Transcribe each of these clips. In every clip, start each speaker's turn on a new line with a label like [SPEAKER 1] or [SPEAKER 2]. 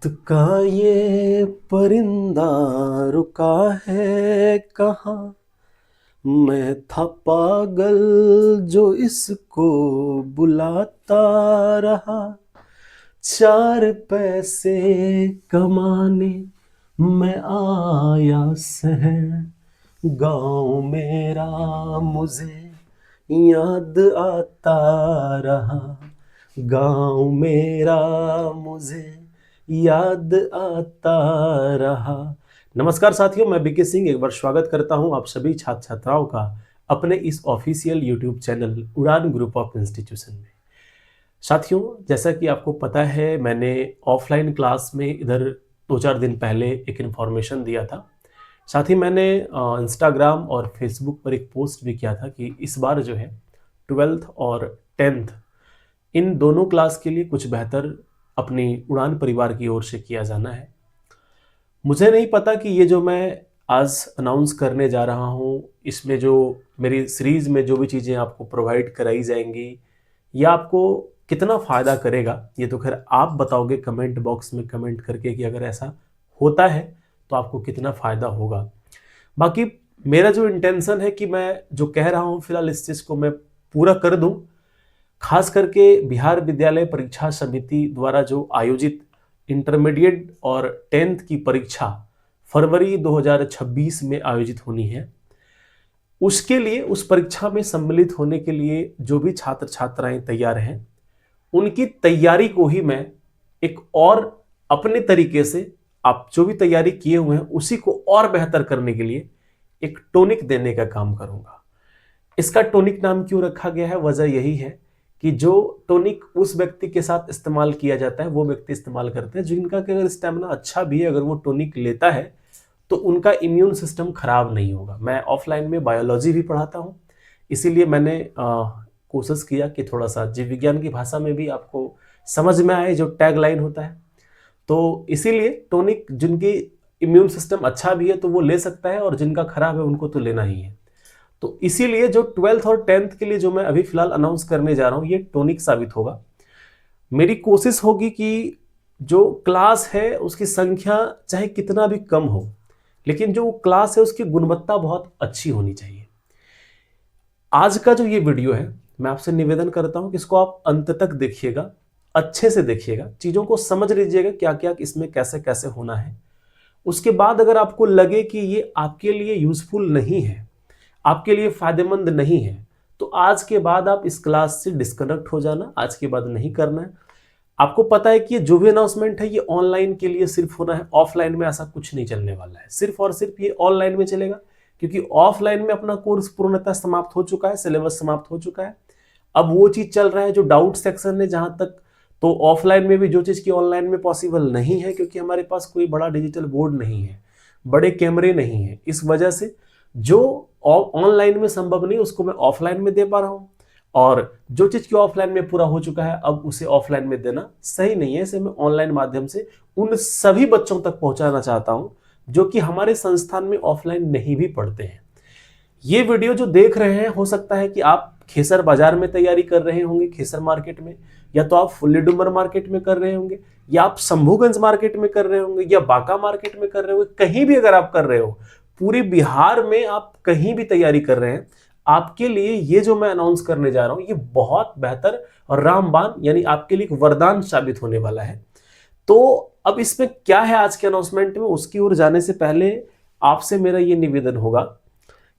[SPEAKER 1] वक्त का ये परिंदा रुका है कहाँ। मैं था पागल जो इसको बुलाता रहा। 4 पैसे कमाने मैं आया शहर। गाँव मेरा मुझे याद आता रहा। गाँव मेरा मुझे याद आता रहा। नमस्कार साथियों, मैं बीके सिंह एक बार स्वागत करता हूं आप सभी छात्र छात्राओं का अपने इस ऑफिशियल यूट्यूब चैनल उड़ान ग्रुप ऑफ इंस्टीट्यूशन में। साथियों, जैसा कि आपको पता है, मैंने ऑफलाइन क्लास में इधर 2-4 दिन पहले एक इन्फॉर्मेशन दिया था। साथ ही मैंने इंस्टाग्राम और फेसबुक पर एक पोस्ट भी किया था कि इस बार जो है 12th और 10th इन दोनों क्लास के लिए कुछ बेहतर अपनी उड़ान परिवार की ओर से किया जाना है। मुझे नहीं पता कि ये जो मैं आज अनाउंस करने जा रहा हूँ, इसमें जो मेरी सीरीज में जो भी चीज़ें आपको प्रोवाइड कराई जाएंगी, या आपको कितना फ़ायदा करेगा, ये तो खैर आप बताओगे कमेंट बॉक्स में कमेंट करके कि अगर ऐसा होता है तो आपको कितना फ़ायदा होगा। बाकी मेरा जो इंटेंशन है कि मैं जो कह रहा हूँ फिलहाल इस चीज़ को मैं पूरा कर दूँ। खास करके बिहार विद्यालय परीक्षा समिति द्वारा जो आयोजित इंटरमीडिएट और 10th की परीक्षा फरवरी 2026 में आयोजित होनी है, उसके लिए उस परीक्षा में सम्मिलित होने के लिए जो भी छात्र छात्राएं तैयार हैं, उनकी तैयारी को ही मैं एक और अपने तरीके से, आप जो भी तैयारी किए हुए हैं उसी को और बेहतर करने के लिए एक टॉनिक देने का काम करूंगा। इसका टॉनिक नाम क्यों रखा गया है, वजह यही है कि जो टॉनिक उस व्यक्ति के साथ इस्तेमाल किया जाता है वो व्यक्ति इस्तेमाल करते हैं जिनका कि अगर स्टेमिना अच्छा भी है, अगर वो टॉनिक लेता है तो उनका इम्यून सिस्टम खराब नहीं होगा। मैं ऑफलाइन में बायोलॉजी भी पढ़ाता हूँ, इसीलिए मैंने कोशिश किया कि थोड़ा सा जीव विज्ञान की भाषा में भी आपको समझ में आए जो टैग लाइन होता है। तो इसीलिए टॉनिक जिनकी इम्यून सिस्टम अच्छा भी है तो वो ले सकता है, और जिनका खराब है उनको तो लेना ही है। तो इसीलिए जो 12th और 10th के लिए जो मैं अभी फिलहाल अनाउंस करने जा रहा हूं, ये टॉनिक साबित होगा। मेरी कोशिश होगी कि जो क्लास है उसकी संख्या चाहे कितना भी कम हो, लेकिन जो क्लास है उसकी गुणवत्ता बहुत अच्छी होनी चाहिए। आज का जो ये वीडियो है, मैं आपसे निवेदन करता हूं कि इसको आप अंत तक देखिएगा, अच्छे से देखिएगा, चीजों को समझ लीजिएगा क्या क्या इसमें कैसे कैसे होना है। उसके बाद अगर आपको लगे कि ये आपके लिए यूजफुल नहीं है, आपके लिए फायदेमंद नहीं है, तो आज के बाद आप इस क्लास से डिस्कनेक्ट हो जाना। आज के बाद नहीं करना है। आपको पता है कि ये जो भी अनाउंसमेंट है ये ऑनलाइन के लिए सिर्फ होना है, ऑफलाइन में ऐसा कुछ नहीं चलने वाला है। सिर्फ और सिर्फ ये ऑनलाइन में चलेगा, क्योंकि ऑफलाइन में अपना कोर्स पूर्णतः समाप्त हो चुका है, सिलेबस समाप्त हो चुका है। अब वो चीज चल रहा है जो डाउट सेक्शन है, जहां तक तो ऑफलाइन में भी जो चीज की ऑनलाइन में पॉसिबल नहीं है, क्योंकि हमारे पास कोई बड़ा डिजिटल बोर्ड नहीं है, बड़े कैमरे नहीं है। इस वजह से जो ऑनलाइन में संभव नहीं उसको मैं ऑफलाइन में दे पा रहा हूं, और जो चीज की ऑफलाइन में पूरा हो चुका है अब उसे ऑफलाइन में देना सही नहीं है। इसे मैं ऑनलाइन माध्यम से उन सभी बच्चों तक पहुंचाना चाहता हूं जो कि हमारे संस्थान में ऑफलाइन नहीं भी पढ़ते हैं। ये वीडियो जो देख रहे हैं, हो सकता है कि आप खेसर बाजार में तैयारी कर रहे होंगे, खेसर मार्केट में, या तो आप फुल्ली डुमर मार्केट में कर रहे होंगे, या आप शंभूगंज मार्केट में कर रहे होंगे, या बांका मार्केट में कर रहे होंगे। कहीं भी अगर आप कर रहे हो, पूरे बिहार में आप कहीं भी तैयारी कर रहे हैं, आपके लिए ये जो मैं अनाउंस करने जा रहा हूं ये बहुत बेहतर और रामबाण यानी आपके लिए एक वरदान साबित होने वाला है। तो अब इसमें क्या है आज के अनाउंसमेंट में, उसकी ओर जाने से पहले आपसे मेरा ये निवेदन होगा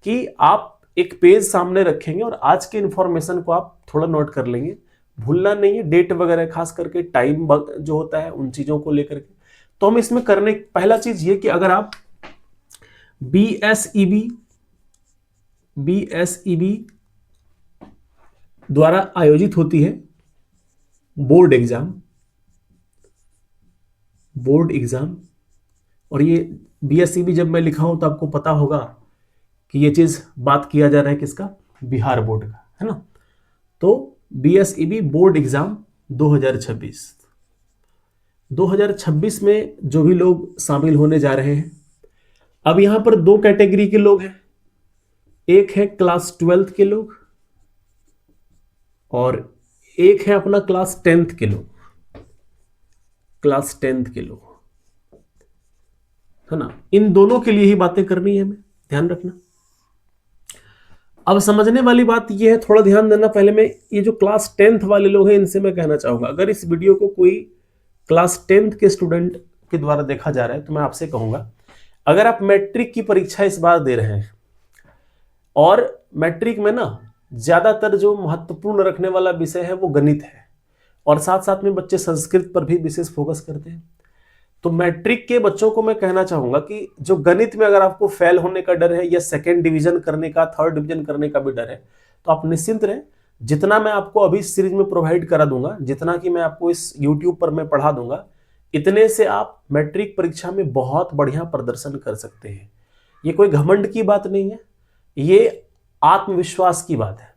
[SPEAKER 1] कि आप एक पेज सामने रखेंगे और आज के इंफॉर्मेशन को आप थोड़ा नोट कर लेंगे। भूलना नहीं है, डेट वगैरह, खास करके टाइम जो होता है उन चीजों को लेकर के। तो हम इसमें करने पहला चीज ये कि अगर आप बीएसईबी द्वारा आयोजित होती है बोर्ड एग्जाम, और ये बीएसईबी जब मैं लिखा हूं तो आपको पता होगा कि ये चीज बात किया जा रहा है किसका, बिहार बोर्ड का, है ना। तो बीएसईबी बोर्ड एग्जाम 2026 में जो भी लोग शामिल होने जा रहे हैं, अब यहां पर 2 कैटेगरी के लोग हैं। एक है क्लास 12th के लोग और एक है अपना क्लास 10th के लोग। है ना। इन दोनों के लिए ही बातें करनी है हमें, ध्यान रखना। अब समझने वाली बात यह है, थोड़ा ध्यान देना। पहले मैं ये जो क्लास 10th वाले लोग हैं इनसे मैं कहना चाहूंगा, अगर इस वीडियो को कोई क्लास 10th के स्टूडेंट के द्वारा देखा जा रहा है तो मैं आपसे कहूंगा, अगर आप मैट्रिक की परीक्षा इस बार दे रहे हैं और मैट्रिक में ना ज्यादातर जो महत्वपूर्ण रखने वाला विषय है वो गणित है, और साथ साथ में बच्चे संस्कृत पर भी विशेष फोकस करते हैं, तो मैट्रिक के बच्चों को मैं कहना चाहूंगा कि जो गणित में अगर आपको फेल होने का डर है या सेकेंड डिवीजन करने का, थर्ड डिवीजन करने का भी डर है, तो आप निश्चिंत रहें। जितना मैं आपको अभी इस सीरीज में प्रोवाइड करा दूंगा, जितना कि मैं आपको इस यूट्यूब पर मैं पढ़ा दूंगा, इतने से आप मैट्रिक परीक्षा में बहुत बढ़िया प्रदर्शन कर सकते हैं। ये कोई घमंड की बात नहीं है, ये आत्मविश्वास की बात है।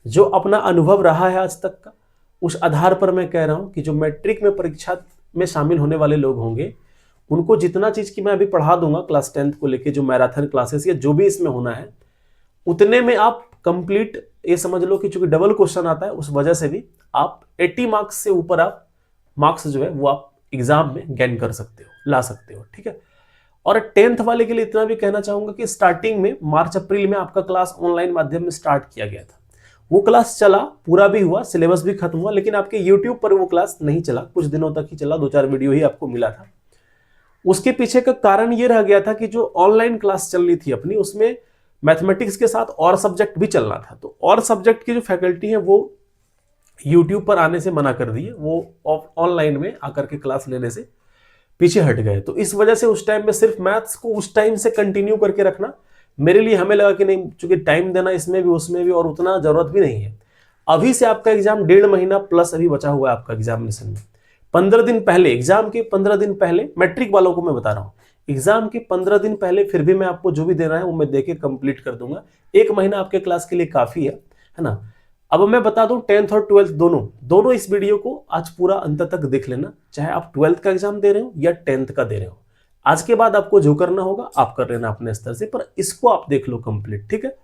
[SPEAKER 1] जो अपना अनुभव रहा है आज तक का, उस आधार पर मैं कह रहा हूं कि जो मैट्रिक में परीक्षा में शामिल होने वाले लोग होंगे, उनको जितना चीज की मैं अभी पढ़ा दूंगा क्लास 10th को लेके, जो मैराथन क्लासेस या जो भी इसमें होना है, उतने में आप कंप्लीट ये समझ लो कि चूंकि डबल क्वेश्चन आता है उस वजह से भी आप 80 मार्क्स से ऊपर आप मार्क्स जो है वो आप एग्जाम में गेन कर सकते हो, ला सकते हो, ठीक है। और 10th वाले के लिए इतना भी कहना चाहूंगा कि स्टार्टिंग में मार्च अप्रैल में आपका क्लास ऑनलाइन माध्यम में स्टार्ट किया गया था, वो क्लास चला, पूरा भी हुआ, सिलेबस भी खत्म हुआ, लेकिन आपके यूट्यूब पर वो क्लास नहीं चला, कुछ दिनों तक ही चला, 2-4 वीडियो ही आपको मिला था। उसके पीछे का कारण ये रह गया था कि जो ऑनलाइन क्लास चल रही थी अपनी, उसमें मैथमेटिक्स के साथ और सब्जेक्ट भी चलना था, तो और सब्जेक्ट की जो फैकल्टी है वो यूट्यूब पर आने से मना कर दिए, वो ऑनलाइन में आकर के क्लास लेने से पीछे हट गए। तो इस वजह से उस टाइम में सिर्फ मैथ्स को उस टाइम से कंटिन्यू करके रखना मेरे लिए, हमें लगा कि नहीं, चूंकि टाइम देना इसमें भी उसमें भी, और उतना जरूरत भी नहीं है। अभी से आपका एग्जाम 1.5 महीना प्लस अभी बचा हुआ है आपका एग्जामिनेशन में। 15 दिन पहले, एग्जाम के 15 दिन पहले, मैट्रिक वालों को मैं बता रहा हूं, एग्जाम के 15 दिन पहले फिर भी मैं आपको जो भी देना है वो मैं देके कंप्लीट कर दूंगा। 1 महीना आपके क्लास के लिए काफी है ना। अब मैं बता दूं 10th और 12th दोनों इस वीडियो को आज पूरा अंत तक देख लेना, चाहे आप 12th का एग्जाम दे रहे हो या 10th का दे रहे हो। आज के बाद आपको जो करना होगा आप कर लेना अपने स्तर से, पर इसको आप देख लो कंप्लीट, ठीक है।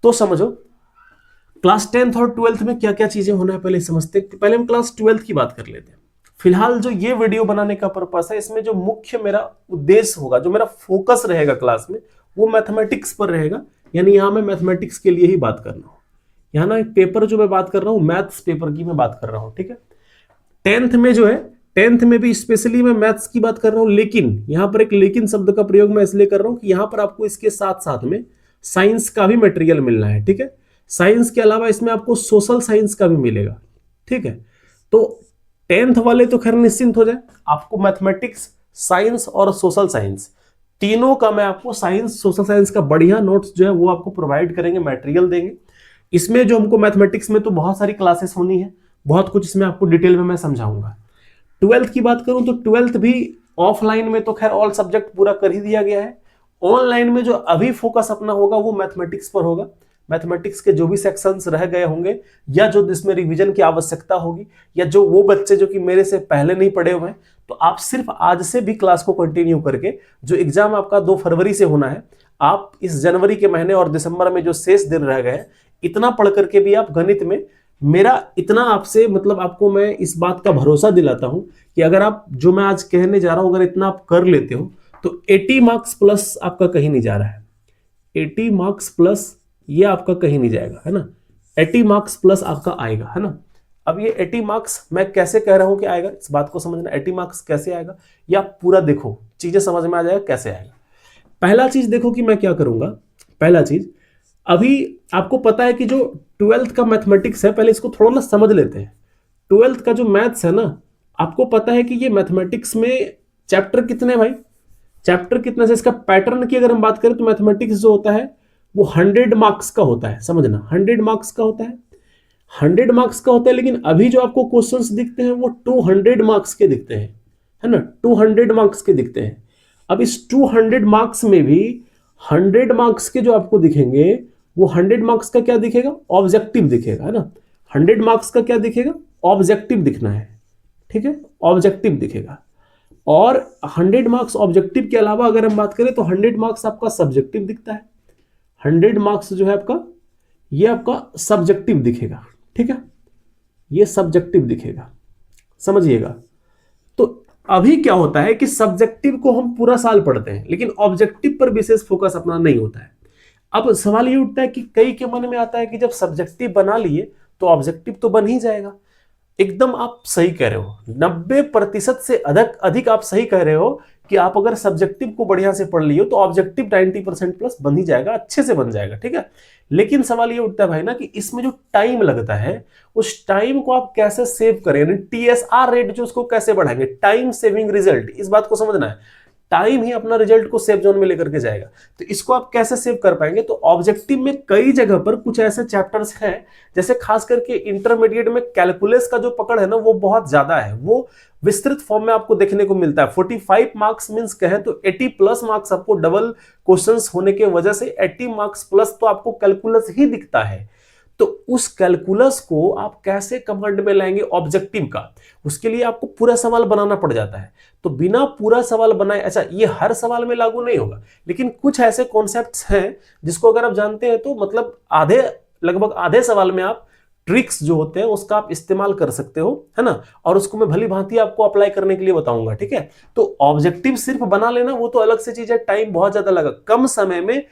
[SPEAKER 1] तो समझो क्लास 10th और 12th में क्या क्या चीजें होना है पहले समझते हैं। पहले हम क्लास 12th की बात कर लेते हैं। फिलहाल जो ये वीडियो बनाने का पर्पस है, इसमें जो मुख्य मेरा उद्देश्य होगा, जो मेरा फोकस रहेगा क्लास में, वो मैथमेटिक्स पर रहेगा। यानी यहां मैं मैथमेटिक्स के लिए ही बात कर रहा हूं। यहाँ ना एक पेपर जो मैं बात कर रहा हूँ, मैथ्स पेपर की मैं बात कर रहा हूँ, ठीक है। 10th में जो है, 10th में भी स्पेशली मैं मैथ्स की बात कर रहा हूँ, लेकिन यहाँ पर एक लेकिन शब्द का प्रयोग मैं इसलिए कर रहा हूँ कि यहाँ पर आपको इसके साथ साथ में साइंस का भी मटेरियल मिलना है, ठीक है। साइंस के अलावा इसमें आपको सोशल साइंस का भी मिलेगा, ठीक है। तो 10th वाले तो खैर निश्चिंत हो जाए, आपको मैथमेटिक्स, साइंस और सोशल साइंस तीनों का मैं आपको, साइंस सोशल साइंस का बढ़िया नोट्स जो है वो आपको प्रोवाइड करेंगे, मटेरियल देंगे। इसमें जो हमको मैथमेटिक्स में तो बहुत सारी क्लासेस होनी है, बहुत कुछ इसमें आपको डिटेल में मैं समझाऊंगा। 12th की बात करूं तो 12th भी ऑफलाइन में तो खैर ऑल सब्जेक्ट पूरा कर ही दिया गया है। ऑनलाइन में जो अभी फोकस अपना होगा वो मैथमेटिक्स पर होगा। मैथमेटिक्स के जो भी सेक्शंस रह गए होंगे या जो जिसमें रिवीजन की आवश्यकता होगी, या जो वो बच्चे जो कि मेरे से पहले नहीं पढ़े हुए हैं, तो आप सिर्फ आज से भी क्लास को कंटिन्यू करके, जो एग्जाम आपका 2 फरवरी से होना है, आप इस जनवरी के महीने और दिसंबर में जो शेष दिन रह गए, इतना पढ़ करके भी आप गणित में, मेरा इतना आपसे मतलब आपको मैं इस बात का भरोसा दिलाता हूं कि अगर आप जो मैं आज कहने जा रहा हूं, अगर इतना आप कर लेते हो तो 80 मार्क्स प्लस आपका कहीं नहीं जा रहा है। 80 मार्क्स प्लस ये आपका कहीं नहीं जाएगा, है ना। 80 मार्क्स प्लस आपका आएगा, है ना। अब ये 80 मार्क्स मैं कैसे कह रहा हूं कि आएगा, इस बात को समझना। 80 मार्क्स कैसे आएगा, या पूरा देखो, चीजें समझ में आ जाएगा कैसे आएगा। पहला चीज देखो कि मैं क्या करूंगा। पहला चीज, अभी आपको पता है कि जो 12th का मैथमेटिक्स है, पहले इसको थोड़ा ना समझ लेते हैं। 12th का जो मैथ्स है ना, आपको पता है कि ये मैथमेटिक्स में चैप्टर कितने भाई, चैप्टर कितने से, इसका पैटर्न की अगर हम बात करें तो मैथमेटिक्स जो होता है वो 100 मार्क्स का होता है, समझना 100 मार्क्स का होता है, 100 मार्क्स का होता है। लेकिन अभी जो आपको क्वेश्चंस दिखते हैं वो 200 मार्क्स के दिखते हैं, है ना, 200 मार्क्स के दिखते हैं। अब इस 200 मार्क्स में भी 100 मार्क्स के जो आपको दिखेंगे, वो 100 मार्क्स का क्या दिखेगा, ऑब्जेक्टिव दिखेगा, है ना। 100 मार्क्स का क्या दिखेगा, ऑब्जेक्टिव दिखना है, ठीक है, ऑब्जेक्टिव दिखेगा। और 100 मार्क्स ऑब्जेक्टिव के अलावा अगर हम बात करें तो 100 मार्क्स आपका सब्जेक्टिव दिखता है। 100 मार्क्स जो है आपका, ये आपका सब्जेक्टिव दिखेगा, ठीक है, ये सब्जेक्टिव दिखेगा, समझिएगा। तो अभी क्या होता है कि सब्जेक्टिव को हम पूरा साल पढ़ते हैं लेकिन ऑब्जेक्टिव पर विशेष फोकस अपना नहीं होता है। अब सवाल ये उठता है कि कई के मन में आता है कि जब सब्जेक्टिव बना लिए तो ऑब्जेक्टिव तो बन ही जाएगा। एकदम आप सही कह रहे हो, 90% से अधिक अधिक आप सही कह रहे हो कि आप अगर सब्जेक्टिव को बढ़िया से पढ़ लिए तो ऑब्जेक्टिव 90% प्लस बन ही जाएगा, अच्छे से बन जाएगा, ठीक है। लेकिन सवाल ये उठता है भाई ना कि इसमें जो टाइम लगता है उस टाइम को आप कैसे सेव करें, यानी TSR रेट जो उसको कैसे बढ़ाएंगे, टाइम सेविंग रिजल्ट, इस बात को समझना है। टाइम ही अपना रिजल्ट को सेव जोन में लेकर के जाएगा। तो इसको आप कैसे सेव कर पाएंगे, तो ऑब्जेक्टिव में कई जगह पर कुछ ऐसे चैप्टर्स हैं, जैसे खास करके इंटरमीडिएट में कैलकुलस का जो पकड़ है ना वो बहुत ज्यादा है, वो विस्तृत फॉर्म में आपको देखने को मिलता है। 45 मार्क्स मींस कहें तो 80 प्लस मार्क्स आपको डबल क्वेश्चंस होने के वजह से 80 मार्क्स प्लस तो आपको कैलकुलस ही दिखता है। तो उस कैलकुलस को आप कैसे कमांड में लाएंगे ऑब्जेक्टिव का, उसके लिए आपको पूरा सवाल बनाना पड़ जाता है। तो बिना पूरा सवाल बनाए, अच्छा ये हर सवाल में लागू नहीं होगा, लेकिन कुछ ऐसे कॉन्सेप्ट्स हैं जिसको अगर आप जानते हैं तो मतलब लगभग आधे सवाल में आप ट्रिक्स जो होते हैं उसका आप इस्तेमाल कर सकते हो, है ना। और उसको मैं भली भांति आपको अप्लाई करने के लिए बताऊंगा, ठीक है। तो ऑब्जेक्टिव सिर्फ बना लेना वो तो अलग से चीज है, टाइम बहुत ज्यादा लगा, कम समय में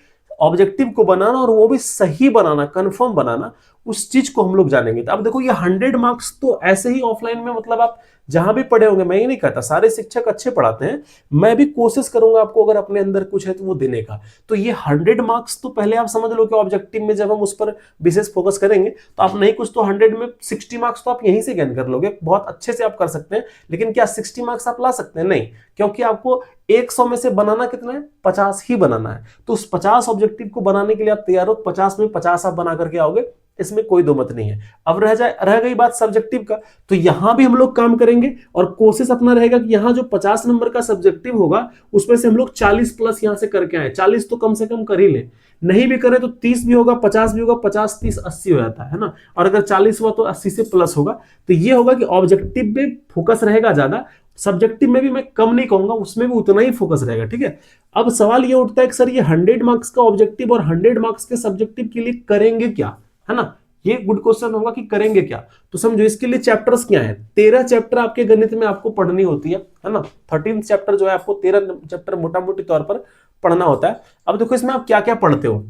[SPEAKER 1] ऑब्जेक्टिव को बनाना और वो भी सही बनाना, कंफर्म बनाना, उस चीज को हम लोग जानेंगे। तो अब देखो ये 100 मार्क्स तो ऐसे ही ऑफलाइन में मतलब आप जहां भी पढ़े होंगे, मैं ये नहीं कहता सारे शिक्षक अच्छे पढ़ाते हैं, मैं भी कोशिश करूंगा आपको अगर अपने अंदर कुछ है तो वो देने का। तो ये 100 मार्क्स तो पहले आप समझ लो कि ऑब्जेक्टिव में जब हम उस पर विशेष फोकस करेंगे तो आप नहीं कुछ तो 100 में 60 मार्क्स तो आप यहीं से गेन कर लोगे, बहुत अच्छे से आप कर सकते हैं। लेकिन क्या 60 मार्क्स आप ला सकते हैं? नहीं, क्योंकि आपको 100 में से बनाना कितना है, 50 ही बनाना है। तो उस 50 ऑब्जेक्टिव को बनाने के लिए आप तैयार हो, 50 में 50 आप बना करके आओगे, इसमें कोई दो मत नहीं है। अब रह गई बात सब्जेक्टिव का, तो यहां भी हम लोग काम करेंगे और कोशिश अपना रहेगा कि यहां जो 50 नंबर का सब्जेक्टिव होगा उसमें से हम लोग 40 प्लस यहां से करके आए, 40 तो कम से कम कर ही ले, नहीं भी करे तो 30 भी होगा, 50 भी होगा, 50 30 80 हो जाता है ना। और अगर 40 हुआ तो 80 से प्लस होगा। तो ये होगा कि ऑब्जेक्टिव में फोकस रहेगा ज्यादा, सब्जेक्टिव में भी मैं कम नहीं कहूंगा, उसमें भी उतना ही फोकस रहेगा, ठीक है। अब सवाल ये उठता है कि सर ये 100 मार्क्स का ऑब्जेक्टिव और 100 मार्क्स के सब्जेक्टिव के लिए करेंगे क्या, है ना। ये गुड क्वेश्चन होगा कि करेंगे क्या। तो समझो इसके लिए चैप्टर्स क्या है, 13 चैप्टर आपके गणित में आपको पढ़नी होती है ना। 13 चैप्टर जो है आपको 13 चैप्टर मोटा मोटी तौर पर पढ़ना होता है। अब देखो इसमें आप क्या क्या पढ़ते हो,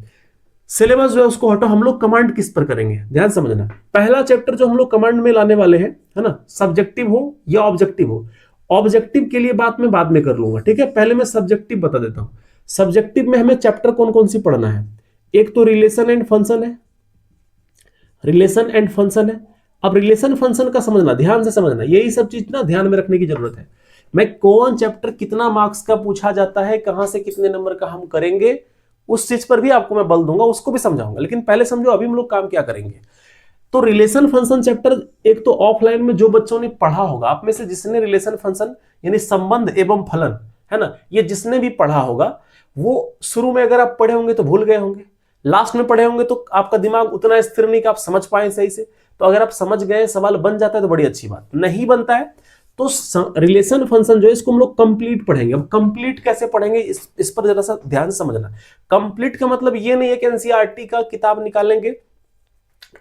[SPEAKER 1] सिलेबस जो है उसको हटो, हम लोग कमांड किस पर करेंगे ध्यान समझना। पहला चैप्टर जो हम लोग कमांड में लाने वाले हैं, है ना, सब्जेक्टिव हो या ऑब्जेक्टिव हो। ऑब्जेक्टिव के लिए बात मैं बाद में कर लूंगा, ठीक है। पहले मैं सब्जेक्टिव बता देता हूं। सब्जेक्टिव में हमें चैप्टर कौन कौन सी पढ़ना है, एक तो रिलेशन एंड फंक्शन है, रिलेशन एंड फंक्शन है। अब रिलेशन फंक्शन का समझना, ध्यान से समझना, यही सब चीज ना ध्यान में रखने की जरूरत है। मैं कौन चैप्टर कितना मार्क्स का पूछा जाता है, कहां से कितने नंबर का हम करेंगे, उस चीज पर भी आपको मैं बल दूंगा, उसको भी समझाऊंगा। लेकिन पहले समझो अभी हम लोग काम क्या करेंगे। तो रिलेशन फंक्शन चैप्टर, एक तो ऑफलाइन में जो बच्चों ने पढ़ा होगा, आप में से जिसने रिलेशन फंक्शन यानी संबंध एवं फलन, है ना, ये जिसने भी पढ़ा होगा, वो शुरू में अगर आप पढ़े होंगे तो भूल गए होंगे, लास्ट में पढ़े होंगे तो आपका दिमाग उतना स्थिर नहीं कि आप समझ पाए सही से। तो अगर आप समझ गए, सवाल बन जाता है तो बड़ी अच्छी बात, नहीं बनता है तो रिलेशन फंक्शन जो है इसको हम लोग कंप्लीट पढ़ेंगे। अब कंप्लीट कैसे पढ़ेंगे, इस पर जरा सा ध्यान से समझना। कंप्लीट का मतलब ये नहीं है कि एनसीईआरटी का किताब निकालेंगे,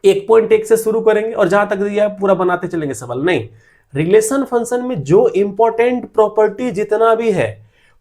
[SPEAKER 1] 1.1 से शुरू करेंगे और जहां तक दिया पूरा बनाते चलेंगे सवाल, नहीं। रिलेशन फंक्शन में जो इंपॉर्टेंट प्रॉपर्टी जितना भी है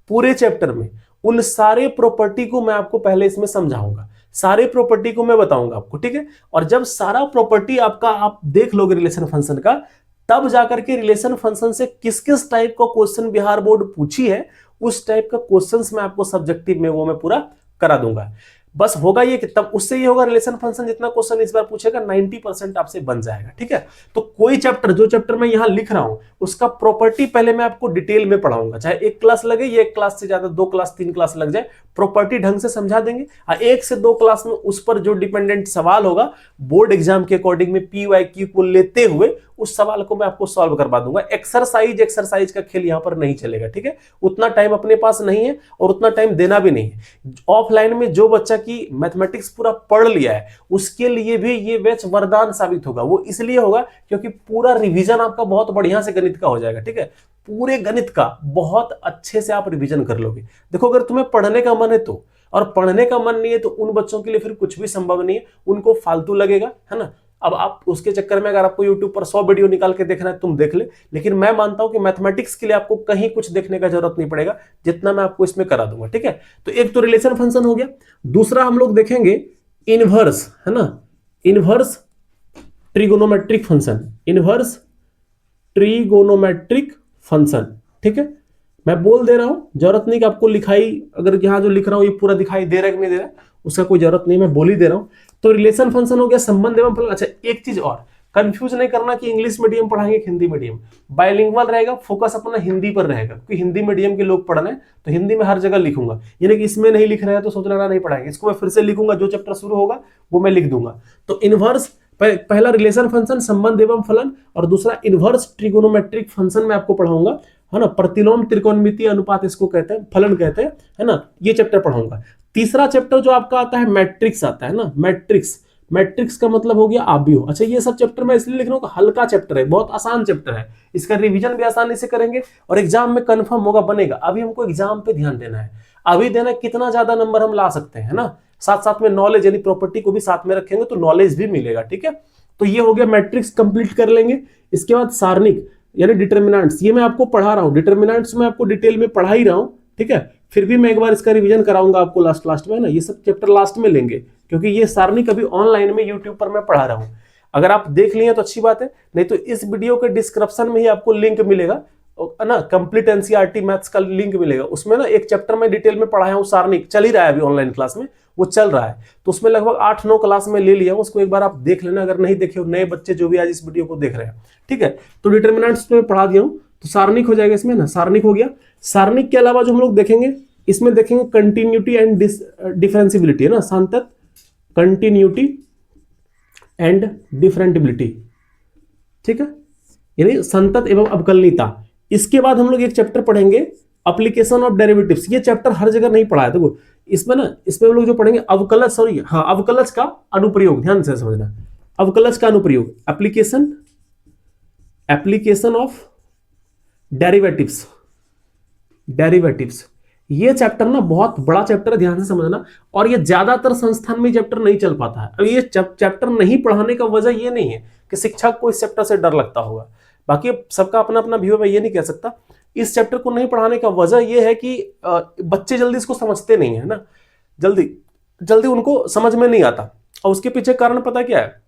[SPEAKER 1] पूरे चैप्टर में, उन सारे प्रॉपर्टी को मैं आपको पहले इसमें समझाऊंगा, सारे प्रॉपर्टी को मैं बताऊंगा आपको, ठीक है। और जब सारा प्रॉपर्टी आपका आप देख लोगे रिलेशन फंक्शन का, तब जाकर के रिलेशन फंक्शन से किस किस टाइप का क्वेश्चन बिहार बोर्ड पूछी है, उस टाइप का क्वेश्चंस मैं आपको सब्जेक्टिव में वो मैं पूरा करा दूंगा। बस होगा ये कि तब उससे ये होगा, रिलेशन फंक्शन जितना क्वेश्चन इस बार पूछेगा 90% आपसे बन जाएगा, ठीक है। तो कोई चैप्टर, जो चैप्टर मैं यहां लिख रहा हूं, उसका प्रॉपर्टी पहले मैं आपको डिटेल में पढ़ाऊंगा, चाहे एक क्लास लगे या एक क्लास से ज्यादा 2 क्लास 3 क्लास लग जाए, प्रॉपर्टी ढंग से समझा देंगे। और 1 से 2 क्लास में उस पर जो डिपेंडेंट सवाल होगा बोर्ड एग्जाम के अकॉर्डिंग में PYQ को लेते हुए उस सवाल को मैं आपको सॉल्व करवा दूंगा। एक्सरसाइज का खेल यहां पर नहीं चलेगा, ठीक है। उतना टाइम अपने पास नहीं है और उतना टाइम देना भी नहीं है। ऑफलाइन में जो बच्चा की मैथमेटिक्स पूरा पढ़ लिया है उसके लिए भी ये बैच वरदान साबित होगा। वो इसलिए होगा क्योंकि पूरा रिवीजन आपका बहुत बढ़िया से गणित का हो जाएगा, ठीक है। पूरे गणित का बहुत अच्छे से आप रिवीजन कर लोगे। देखो अगर तुम्हें पढ़ने का मन है तो, और पढ़ने का मन नहीं है तो उन बच्चों के लिए फिर कुछ भी संभव नहीं है, उनको फालतू लगेगा, है ना। अब आप उसके चक्कर में अगर आपको यूट्यूब पर 100 वीडियो निकाल के देखना है तुम देख ले, लेकिन मैं मानता हूं कि मैथमेटिक्स के लिए आपको कहीं कुछ देखने का जरूरत नहीं पड़ेगा, जितना मैं आपको इसमें करा दूंगा, ठीक है। तो एक तो रिलेशन फंक्शन हो गया, दूसरा हम लोग देखेंगे इनवर्स, है ना, inverse trigonometric function, inverse trigonometric function, ठीक है। मैं बोल दे रहा हूं, जरूरत नहीं कि आपको लिखाई, अगर यहां जो लिख रहा हूं ये पूरा दिखाई दे रहा है कि नहीं दे रहा है, उसका कोई जरूरत नहीं, मैं बोल ही दे रहा हूं। तो रिलेशन फंक्शन हो गया, संबंध एवं फलन। अच्छा एक चीज और, कंफ्यूज नहीं करना कि इंग्लिश मीडियम पढ़ाएंगे हिंदी मीडियम, बाइलिंगुअल रहेगा, फोकस अपना हिंदी पर रहेगा, क्योंकि हिंदी मीडियम के लोग पढ़ना है तो हिंदी में हर जगह लिखूंगा, यानी कि इसमें नहीं लिख रहे हैं तो सोच लेना नहीं पढ़ाएंगे, इसको मैं फिर से लिखूंगा, जो चैप्टर शुरू होगा वो मैं लिख दूंगा। तो इनवर्स, पहला रिलेशन फंक्शन संबंध एवं फलन, और दूसरा इनवर्स ट्रिगोनोमेट्रिक फंक्शन मैं आपको पढ़ाऊंगा, है ना, प्रतिलोम त्रिकोणमितीय अनुपात इसको कहते हैं, फलन कहते हैं, है ना, ये चैप्टर पढ़ाऊंगा। तीसरा चैप्टर जो आपका आता है मैट्रिक्स आता है ना, मैट्रिक्स, मैट्रिक्स का मतलब हो गया आव्यूह। अच्छा ये सब चैप्टर मैं इसलिए लिख रहा हूं कि हल्का चैप्टर है, बहुत आसान चैप्टर है, इसका रिवीजन भी आसानी से करेंगे और एग्जाम में कंफर्म होगा, बनेगा। अभी हमको एग्जाम पे ध्यान देना है, अभी देना कितना ज्यादा नंबर हम ला सकते हैं, है ना, साथ साथ में नॉलेज यानी प्रॉपर्टी को भी साथ में रखेंगे तो नॉलेज भी मिलेगा, ठीक है। तो ये हो गया मैट्रिक्स कंप्लीट कर लेंगे। इसके बाद सारणिक यानी डिटर्मिनेंट्स, ये मैं आपको पढ़ा रहा हूं, डिटर्मिनेंट्स में आपको डिटेल में पढ़ा ही रहा हूं, ठीक है, फिर भी मैं एक बार इसका रिवीजन कराऊंगा आपको लास्ट में, ना ये सब चैप्टर लास्ट में लेंगे, क्योंकि ये सारणिक अभी ऑनलाइन में यूट्यूब पर मैं पढ़ा रहा हूं। अगर आप देख लिए तो अच्छी बात है, नहीं तो इस वीडियो के डिस्क्रिप्शन में ही आपको लिंक मिलेगा ना, कंप्लीट एनसीईआरटी मैथ्स का लिंक मिलेगा, उसमें ना एक चैप्टर में डिटेल में पढ़ाया हूं, सारणिक चल ही रहा है अभी ऑनलाइन क्लास में, वो चल रहा है, तो उसमें लगभग 8-9 क्लास में ले लिया हूं, उसको एक बार आप देख लेना, अगर नहीं देखे नए बच्चे जो भी आज इस वीडियो को देख रहे हैं, ठीक है। तो डिटर्मिनेंट्स में पढ़ा दिया हूं, तो सारणिक हो जाएगा इसमें ना, सारणिक हो गया। सारणिक के अलावा जो हम लोग देखेंगे, इसमें देखेंगे कंटिन्यूटी एंड डिफरेंसिबिलिटी, है ना, सांतत, कंटिन्यूटी एंड डिफरेंटिबिलिटी, ठीक है, यानी संतत एवं अवकलनीयता। इसके बाद हम लोग एक चैप्टर पढ़ेंगे एप्लीकेशन ऑफ डेरिवेटिव्स, ये चैप्टर हर जगह नहीं पढ़ा है, देखो इसमें ना, इसमें हम लोग जो पढ़ेंगे अवकलज, सॉरी हाँ, अवकलज का अनुप्रयोग, ध्यान से समझना, अवकलज का अनुप्रयोग, एप्लीकेशन ऑफ डेरिवेटिव्स, डेरिवेटिव्स, ये चैप्टर ना बहुत बड़ा चैप्टर है, ध्यान से समझना, और ये ज्यादातर संस्थान में चैप्टर नहीं चल पाता है। अब ये चैप्टर नहीं पढ़ाने का वजह ये नहीं है कि शिक्षक को इस चैप्टर से डर लगता होगा, बाकी सबका अपना अपना व्यू है, मैं ये नहीं कह सकता। इस चैप्टर को नहीं पढ़ाने का वजह ये है कि बच्चे जल्दी इसको समझते नहीं है ना, जल्दी उनको समझ में नहीं आता, और उसके पीछे कारण पता क्या है,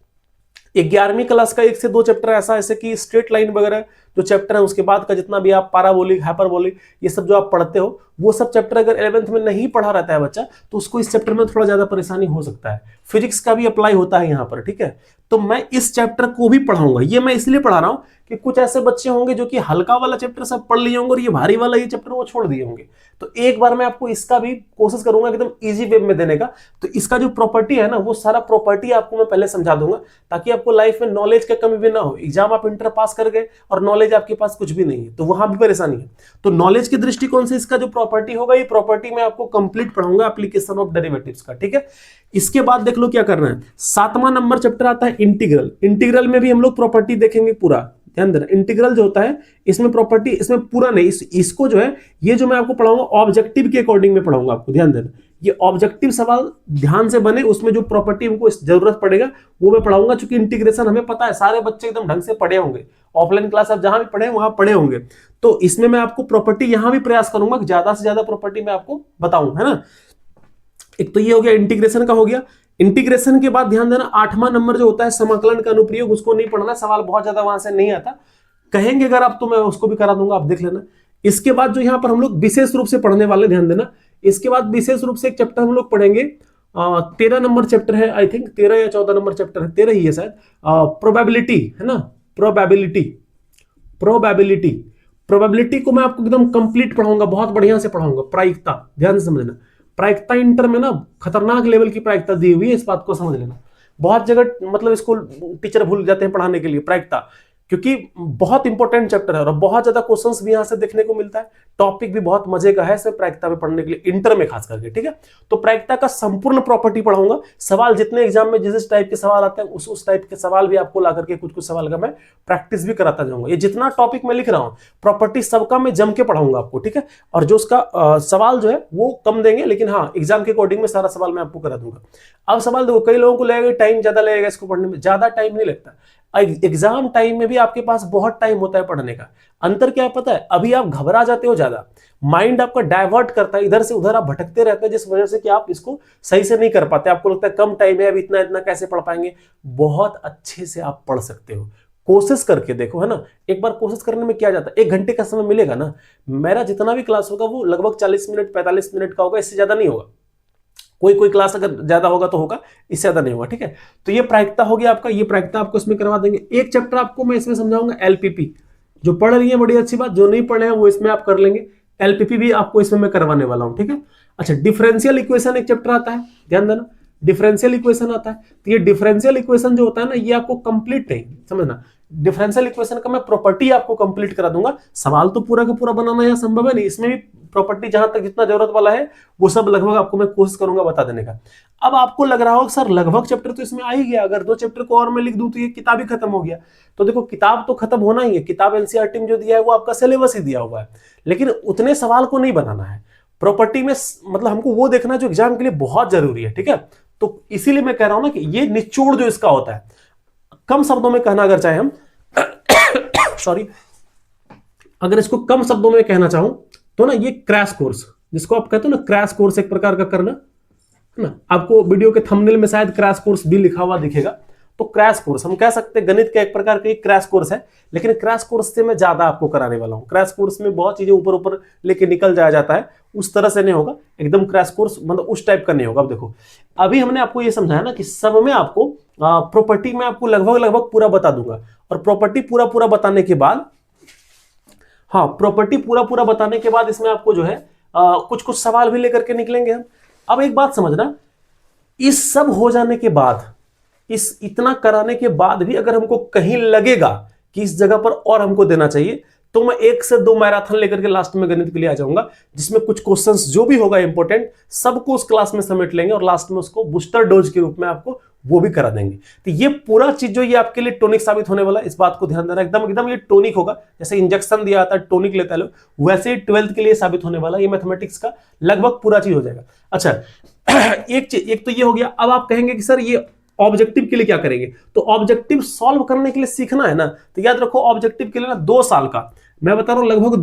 [SPEAKER 1] 11वीं क्लास का 1 से 2 चैप्टर ऐसा ऐसे कि स्ट्रेट लाइन वगैरह जो चैप्टर है, उसके बाद का जितना भी आप पाराबोलिक, हाइपरबोलिक, ये सब जो आप पढ़ते हो, वो सब चैप्टर अगर 11th में नहीं पढ़ा रहता है बच्चा, तो उसको इस चैप्टर में थोड़ा ज्यादा परेशानी हो सकता है। फिजिक्स का भी अप्लाई होता है यहाँ पर, ठीक है। तो मैं इस चैप्टर को भी पढ़ाऊंगा, ये मैं इसलिए पढ़ा रहा हूं कि कुछ ऐसे बच्चे होंगे जो कि हल्का वाला चैप्टर सब पढ़ लिए होंगे और ये भारी वाला ये चैप्टर वो छोड़ दिए होंगे, तो एक बार मैं आपको इसका भी कोशिश करूंगा एकदम इजी वे में देने का। तो इसका जो प्रॉपर्टी है ना, वो सारा प्रॉपर्टी आपको मैं पहले समझा दूंगा, ताकि आपको लाइफ में नॉलेज का कमी भी ना हो। एग्जाम आप इंटर पास कर गए और नॉलेज आपके पास कुछ भी नहीं है, तो वहां भी परेशानी है। तो नॉलेज के दृष्टिकोण से इसका जो प्रॉपर्टी होगा, ये प्रॉपर्टी मैं आपको कंप्लीट पढ़ाऊंगा एप्लीकेशन ऑफ डेरिवेटिव्स का, ठीक है। इसके बाद देख लो क्या करना है, 7वां नंबर चैप्टर आता है इंटीग्रल। इंटीग्रल में भी हम लोग प्रॉपर्टी देखेंगे पूरा, ध्यान देना। इंटीग्रल जो होता है इसमें प्रॉपर्टी, इसमें पूरा नहीं, इसको जो है, ये जो मैं आपको पढ़ाऊंगा ऑब्जेक्टिव के अकॉर्डिंग में पढ़ाऊंगा आपको, ध्यान देना। ये ऑब्जेक्टिव सवाल ध्यान से बने, उसमें जो प्रॉपर्टी हमको जरूरत पड़ेगा वो मैं पढ़ाऊंगा, क्योंकि इंटीग्रेशन हमें पता है सारे बच्चे एकदम ढंग से पढ़े होंगे, ऑफलाइन क्लास आप जहां भी पढ़े वहां पढ़े होंगे, तो इसमें मैं आपको प्रॉपर्टी यहां भी प्रयास करूंगा कि ज्यादा से ज्यादा प्रॉपर्टी मैं आपको बताऊं, है ना। एक तो ये हो गया, इंटीग्रेशन का हो गया। इंटीग्रेशन के बाद ध्यान देना 8वां नंबर जो होता है समाकलन का अनुप्रयोग, उसको नहीं पढ़ना, सवाल बहुत ज्यादा वहां से नहीं आता, कहेंगे अगर आप तो मैं उसको भी करा दूंगा, आप देख लेना। इसके बाद जो यहां पर हम लोग विशेष रूप से पढ़ने वाले, ध्यान देना, इसके बाद विशेष रूप से एक चैप्टर हम लोग पढ़ेंगे, 13 नंबर चैप्टर है, आई थिंक 13 या 14 नंबर चैप्टर है, 13 ही है शायद, प्रोबेबिलिटी, है ना, प्रोबेबिलिटी को मैं आपको एकदम कंप्लीट पढ़ाऊंगा, बहुत बढ़िया से पढ़ाऊंगा। प्रायिकता, ध्यान से समझना, प्रायिकता इंटर में ना खतरनाक लेवल की प्रायिकता दी हुई है, इस बात को समझ लेना। बहुत जगह मतलब इसको टीचर भूल जाते हैं पढ़ाने के लिए प्रायिकता, क्योंकि बहुत इंपॉर्टेंट चैप्टर है और बहुत ज्यादा क्वेश्चंस भी यहां से देखने को मिलता है। टॉपिक भी बहुत मजे का है सिर्फ प्रायिकता में पढ़ने के लिए, इंटर में खास करके, ठीक है। तो प्रायिकता का संपूर्ण प्रॉपर्टी पढ़ाऊंगा। सवाल जितने एग्जाम में जिस टाइप के सवाल आते हैं उस टाइप के सवाल भी आपको ला करके कुछ कुछ सवाल का मैं प्रैक्टिस भी कराता जाऊंगा। ये जितना टॉपिक मैं लिख रहा हूं प्रॉपर्टी सबका मैं जम के पढ़ाऊंगा आपको, ठीक है। और जो उसका सवाल जो है वो कम देंगे, लेकिन हाँ एग्जाम के अकॉर्डिंग में सारा सवाल मैं आपको करा दूंगा। अब सवाल देखो, कई लोगों को लगेगा टाइम ज्यादा लगेगा इसको पढ़ने में, ज्यादा टाइम नहीं लगता। एग्जाम टाइम में भी आपके पास बहुत टाइम होता है पढ़ने का। अंतर क्या है पता है, अभी आप घबरा जाते हो ज्यादा, माइंड आपका डाइवर्ट करता है, इधर से उधर आप भटकते रहते हैं, जिस वजह से कि आप इसको सही से नहीं कर पाते। आपको लगता है कम टाइम है, अब इतना इतना कैसे पढ़ पाएंगे। बहुत अच्छे से आप पढ़ सकते हो, कोशिश करके देखो, है ना। एक बार कोशिश करने में क्या जाता है, 1 घंटे का समय मिलेगा ना, मेरा जितना भी क्लास होगा वो लगभग 40 मिनट 45 मिनट का होगा, इससे ज्यादा नहीं होगा। कोई कोई क्लास अगर ज्यादा होगा तो होगा, इससे ज्यादा नहीं होगा, ठीक है। तो ये प्रायिकता हो गया आपका, ये प्रायिकता आपको इसमें करवा देंगे। एक चैप्टर आपको मैं इसमें समझाऊंगा एलपीपी, जो पढ़ रही है बड़ी अच्छी बात, जो नहीं पढ़े हैं वो इसमें आप कर लेंगे। एलपीपी भी आपको इसमें मैं करवाने वाला हूं, ठीक है। अच्छा, डिफरेंशियल इक्वेशन एक चैप्टर आता है, ध्यान देना, डिफरेंशियल इक्वेशन आता है। तो ये डिफरेंशियल इक्वेशन जो होता है ना, ये आपको कंप्लीट नहीं समझना। डिफरेंशियल इक्वेशन का मैं प्रॉपर्टी आपको कंप्लीट करा दूंगा। सवाल तो पूरा का पूरा बनाना यहां संभव है नहीं, इसमें भी प्रॉपर्टी जहां तक जितना जरूरत वाला है वो सब लगभग आपको मैं कोशिश करूंगा बता देने का। अब आपको लग रहा होगा सर लगभग चैप्टर तो इसमें आ ही गया, अगर 2 चैप्टर को और मैं लिख दूं तो ये किताब ही खत्म हो गया। तो देखो किताब तो खत्म होना ही है, किताब एनसीईआरटी में जो दिया है वो आपका सिलेबस ही दिया हुआ है, लेकिन उतने सवाल को नहीं बनाना है। प्रॉपर्टी में मतलब हमको वो देखना जो एग्जाम के लिए बहुत जरूरी है, ठीक है। तो इसीलिए मैं कह रहा हूं ना कि ये निचोड़ जो इसका होता है, कम शब्दों में कहना अगर चाहे हम सॉरी, अगर इसको कम शब्दों में कहना चाहूं तो ना, ये क्रैश कोर्स जिसको आप कहते हो ना, क्रैश कोर्स एक प्रकार का करना, है ना। आपको वीडियो के थंबनेल में शायद क्रैश कोर्स भी लिखा हुआ दिखेगा। तो क्रैश कोर्स हम कह सकते हैं, गणित का एक प्रकार का क्रैश कोर्स है, लेकिन क्रैश कोर्स से मैं ज्यादा आपको कराने वाला हूं। क्रैश कोर्स में बहुत चीजें ऊपर ऊपर लेके निकल जाया जाता है, उस तरह से नहीं होगा एकदम। क्रैश कोर्स मतलब उस टाइप का नहीं होगा। अब देखो, अभी हमने आपको ये समझाया ना कि सब में आपको प्रॉपर्टी में आपको लगभग लगभग पूरा बता दूंगा, और प्रॉपर्टी पूरा पूरा बताने के बाद, हाँ प्रॉपर्टी पूरा पूरा बताने के बाद इसमें आपको जो है कुछ कुछ सवाल भी लेकर के निकलेंगे हम। अब एक बात समझना, इस सब हो जाने के बाद, इस इतना कराने के बाद भी अगर हमको कहीं लगेगा कि इस जगह पर और हमको देना चाहिए, तो मैं 1 से 2 मैराथन लेकर के लास्ट में गणित के लिए आ जाऊंगा, जिसमें कुछ क्वेश्चंस जो भी होगा इंपॉर्टेंट सबको उस क्लास में समेट लेंगे, और लास्ट में उसको बूस्टर डोज के रूप में आपको वो भी करा देंगे। तो ये पूरा चीज जो ये आपके लिए टॉनिक साबित होने वाला है, इस बात को ध्यान देना, एकदम एकदम ये टॉनिक होगा। जैसे इंजेक्शन दिया जाता है टॉनिक लेता है लोग, वैसे ही 12th के लिए साबित होने वाला, ये मैथमेटिक्स का लगभग पूरा चीज हो जाएगा। अच्छा एक चीज, एक तो ये हो गया। अब आप कहेंगे कि सर ये ऑब्जेक्टिव के लिए क्या करेंगे, तो ऑब्जेक्टिव सॉल्व करने के लिए सीखना है ना, तो याद रखो ऑब्जेक्टिव के लिए ना 2 साल का, मैं बता रहा हूं लगभग